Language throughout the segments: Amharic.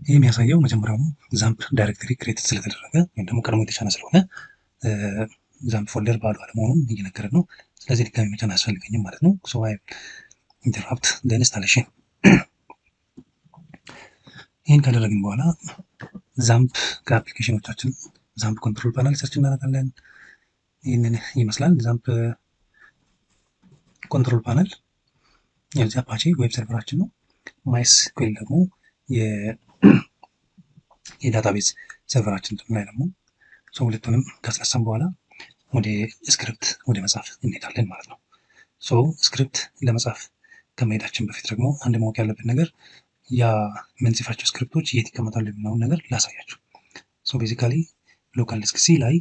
ይህ የሚያሳየው መጀመሪያውኑ ዛምፕ ዳይሬክተሪ ክሬት ስለተደረገ ወይም ደግሞ ቀድሞ የተጫነ ስለሆነ ዛምፕ ፎልደር ባዶ አለመሆኑን እየነገረን ነው። ስለዚህ ድጋሚ መጫን አያስፈልገኝም ማለት ነው። ሶ አይ ኢንተራፕት ኢንስታሌሽን። ይህን ካደረግን በኋላ ዛምፕ ከአፕሊኬሽኖቻችን ዛምፕ ኮንትሮል ፓናል ሰርች እናደርጋለን። ይህንን ይመስላል ዛምፕ ኮንትሮል ፓናል። የዚህ አፓቼ ዌብ ሰርቨራችን ነው። ማይስኩዌል ደግሞ የዳታቤዝ ሰርቨራችን ላይ ደግሞ ሁለቱንም ካስነሳን በኋላ ወደ ስክሪፕት ወደ መጻፍ እንሄዳለን ማለት ነው። ስክሪፕት ለመጻፍ ከመሄዳችን በፊት ደግሞ አንድ ማወቅ ያለብን ነገር ያ የምንጽፋቸው ስክሪፕቶች የት ይቀመጣሉ የሚለውን ነገር ላሳያችሁ። ቤዚካሊ ሎካል ዲስክ ሲ ላይ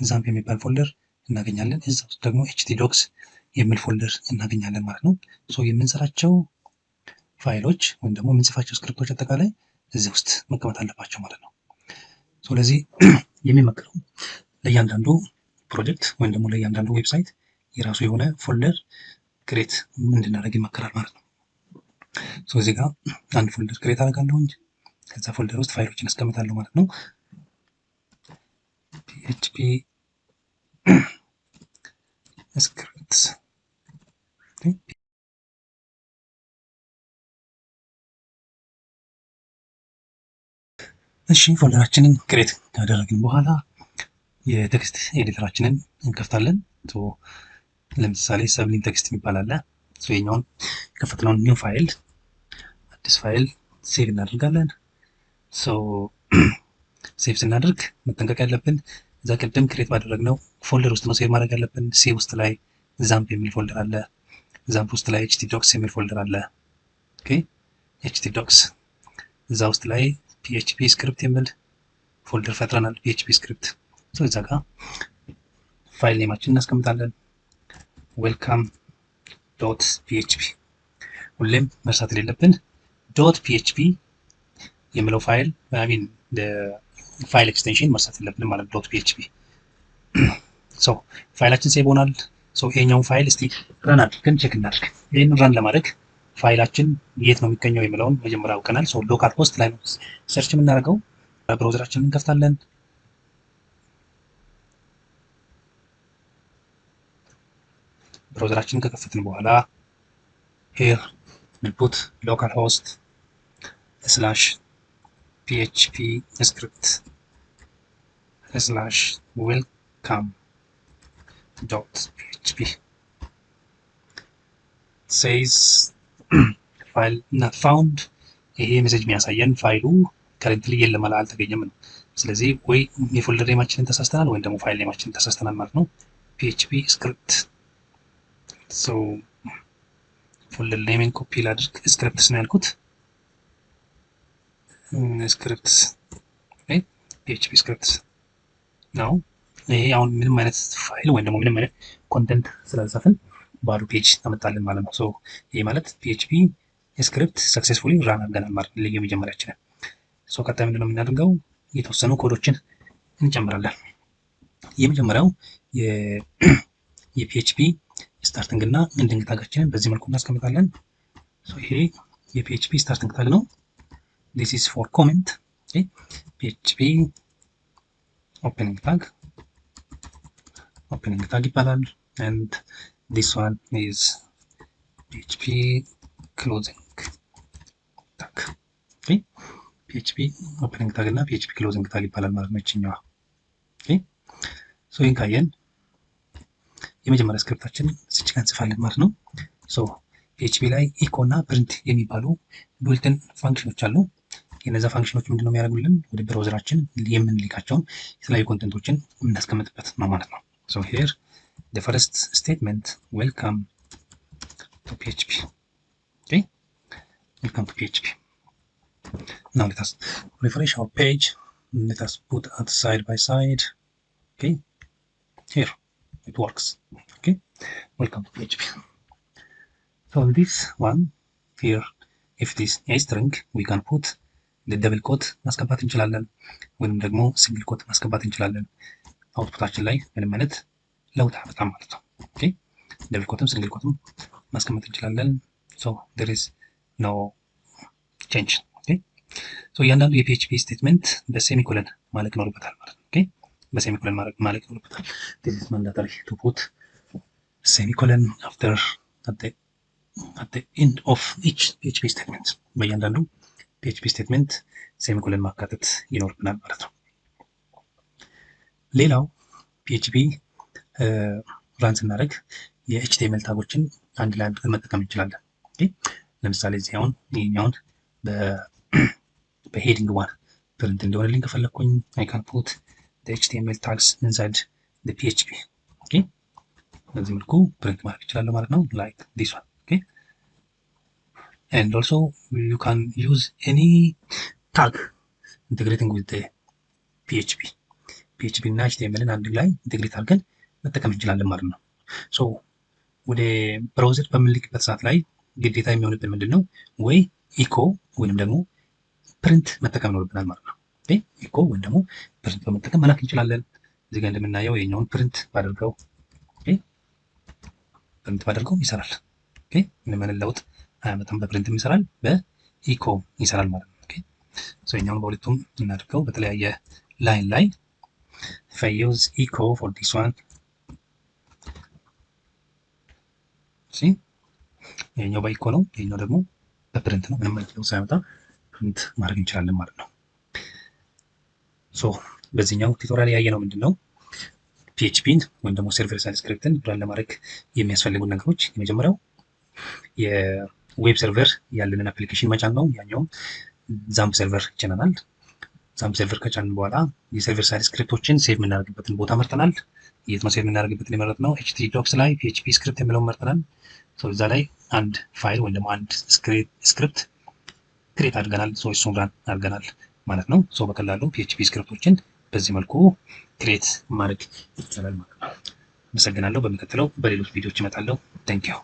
ዛምፕ የሚባል ፎልደር እናገኛለን። እዛ ውስጥ ደግሞ htdocs የሚል ፎልደር እናገኛለን ማለት ነው። የምንሰራቸው ፋይሎች ወይም ደግሞ የምንጽፋቸው ስክሪፕቶች አጠቃላይ እዚህ ውስጥ መቀመጥ አለባቸው ማለት ነው። ስለዚህ የሚመከረው ለእያንዳንዱ ፕሮጀክት ወይም ደግሞ ለእያንዳንዱ ዌብሳይት የራሱ የሆነ ፎልደር ክሬት እንድናደርግ ይመከራል ማለት ነው። እዚህ ጋር አንድ ፎልደር ክሬት አደርጋለሁ እንጂ ከዛ ፎልደር ውስጥ ፋይሎችን አስቀምጣለሁ ማለት ነው። PHP ስክሪፕትስ እሺ ፎልደራችንን ክሬት ካደረግን በኋላ የቴክስት ኤዲተራችንን እንከፍታለን። ለምሳሌ ሰብሊም ቴክስት የሚባል አለ። የኛውን የከፈትነውን ኒው ፋይል አዲስ ፋይል ሴቭ እናደርጋለን። ሴቭ ስናደርግ መጠንቀቅ ያለብን እዛ ቅድም ክሬት ባደረግነው ፎልደር ውስጥ ነው ሴቭ ማድረግ ያለብን። ሲ ውስጥ ላይ ዛምፕ የሚል ፎልደር አለ። ዛምፕ ውስጥ ላይ htdocs የሚል ፎልደር አለ። ኦኬ htdocs እዛ ውስጥ ላይ PHP ስክሪፕት የሚል ፎልደር ፈጥረናል። PHP ስክሪፕት እዛ ጋር ፋይል ኔማችን እናስቀምጣለን። ዌልካም ዶት PHP ሁሌም መርሳት የሌለብን ዶት PHP የሚለው ፋይል ሚን ፋይል ኤክስቴንሽን መርሳት የለብንም ማለት ዶት PHP። ፋይላችን ሴቭ ሆናል። ይሄኛውን ፋይል እስቲ ረን አድርገን ቼክ እናድርግ። ይህን ረን ለማድረግ ፋይላችን የት ነው የሚገኘው የሚለውን መጀመሪያ አውቀናል። ሎካል ሆስት ላይ ነው ሰርች የምናደርገው። ብራውዘራችንን እንከፍታለን። ብራውዘራችንን ከከፈትን በኋላ ሄር ኢንፑት ሎካል ሆስት ስላሽ PHP ስክሪፕት ስላሽ ዌልካም ዶት PHP ሴይዝ ፋይል ናት ፋውንድ። ይሄ ሜሴጅ የሚያሳየን ፋይሉ ከረንትሊ የለም አልተገኘም ነው። ስለዚህ ወይ የፎልደር ኔማችንን ተሳስተናል ወይም ደግሞ ፋይል ኔማችንን ተሳስተናል ማለት ነው። PHP ስክሪፕት ፎልደር ኔምን ኮፒ ላድርግ። ስክሪፕትስ ነው ያልኩት። ስክሪፕትስ PHP ስክሪፕትስ ነው። ይሄ አሁን ምንም አይነት ፋይል ወይም ደግሞ ምንም አይነት ኮንተንት ስላልጻፍን ባዶ ፔጅ አመጣልን ማለት ነው። ይሄ ማለት PHP ስክሪፕት ሰክሴስፉሊ ራን አድርገናል ማለት ነው። የመጀመሪያችንን ቀጣይ ምንድነው የምናደርገው? የተወሰኑ ኮዶችን እንጨምራለን። የመጀመሪያው የPHP ስታርቲንግ እና ኢንዲንግ ታጋችንን በዚህ መልኩ እናስቀምጣለን። ይሄ የPHP ስታርቲንግ ታግ ነው። this is for comment PHP opening tag ይባላል። and this one is PHP closing tag PHP opening tag እና PHP closing tag ይባላል ማለት ነው ይችኛዋ። ይህን ካየን የመጀመሪያ ስክሪፕታችን እዚች ጋር እንጽፋለን ማለት ነው። PHP ላይ ኢኮ እና ፕሪንት የሚባሉ ቡልትን ፋንክሽኖች አሉ። የነዛ ፋንክሽኖች ምንድነው የሚያደርጉልን? ወደ ብራውዘራችን የምንልካቸውን የተለያዩ ኮንተንቶችን የምናስቀምጥበት ነው ማለት ነው። here the first statement welcome to PHP. Okay, welcome to PHP. Now let us refresh our page. Let us put it side by side. Okay, here it works. Okay, welcome to PHP. This one here, if it is a string, we can put ደብል ኮት ማስገባት እንችላለን፣ ወይንም ደግሞ ሲንግል ኮት ማስገባት እንችላለን። አውትፑታችን ላይ ምንም አይነት ለውጥ አያመጣም ማለት ነው። ኦኬ ደብል ኮትም ሲንግል ኮትም ማስቀመጥ እንችላለን። there is no change. ኦኬ እያንዳንዱ የፒኤችፒ ስቴትመንት በሴሚኮለን ማለቅ ይኖርበታል ማለት ነው። ኦኬ በሴሚኮለን ማለቅ ይኖርበታል። this is mandatory to put semicolon after at the end of each PHP statement በእያንዳንዱ PHP ስቴትመንት ሴሚኮለን ማካተት ይኖርብናል ማለት ነው። ሌላው PHP ራን ስናደርግ የኤችቲኤምኤል ታጎችን አንድ ላይ አድርገን መጠቀም እንችላለን። ለምሳሌ እዚህ አሁን ይሄኛውን በሄዲንግ ዋን ፕሪንት እንዲሆንልኝ ከፈለኩኝ አይ ካን ፑት ኤችቲኤምኤል ታግስ ኢንሳይድ PHP ኦኬ በዚህ መልኩ ፕሪንት ማድረግ ይችላለሁ ማለት ነው። ላይክ ዲስ ዋን ኦኬ and also you can use any tag integrating with the PHP እና HTML አንድ ላይ ኢንቴግሬት አድርገን መጠቀም እንችላለን ማለት ነው። ሶ ወደ ብራውዘር በምንልክበት ሰዓት ላይ ግዴታ የሚሆንብን ምንድን ነው? ወይ ኢኮ ወይንም ደግሞ ፕሪንት መጠቀም ይኖርብናል ማለት ነው። ኢኮ ወይም ደግሞ ፕሪንት በመጠቀም መላክ እንችላለን። እዚህ ጋር እንደምናየው የኛውን ፕሪንት ባደርገው ይሰራል። ምንም ለውጥ አያመጣም። በፕሪንትም ይሰራል፣ በኢኮ ይሰራል ማለት ነው። ሶ የኛውን በሁለቱም እናድርገው። በተለያየ ላይን ላይ if I use echo for this one see ይሄኛው በኢኮ ነው፣ ይሄኛው ደግሞ በፕሪንት ነው። ምንም አይነት ለውጥ ሳያመጣ ፕሪንት ማድረግ እንችላለን ማለት ነው። ሶ በዚህኛው ቱቶሪያል ያየነው ምንድነው? ፒኤችፒን ወይም ደግሞ ሰርቨር ሳይድ ስክሪፕትን ራን ለማድረግ የሚያስፈልጉ ነገሮች የመጀመሪያው የዌብ ሰርቨር ያለንን አፕሊኬሽን መጫን ነው። ያኛውም ዛምፕ ሰርቨር ይጭነናል። ዛምፕ ሰርቨር ከጫንን በኋላ የሰርቨር ሳይድ ስክሪፕቶችን ሴቭ የምናደርግበትን ቦታ መርጠናል። የት ነው ሴቭ የምናደርግበትን የመረጥነው? ኤችቲ ዶክስ ላይ ፒኤችፒ ስክሪፕት የሚለውን መርጠናል። እዛ ላይ አንድ ፋይል ወይም ደግሞ አንድ ስክሪፕት ክሬት አድርገናል። እሱን ራን አድርገናል ማለት ነው። በቀላሉ ፒኤችፒ ስክሪፕቶችን በዚህ መልኩ ክሬት ማድረግ ይቻላል ማለት ነው። አመሰግናለሁ። በሚቀጥለው በሌሎች ቪዲዮዎች እመጣለሁ። ቴንኪው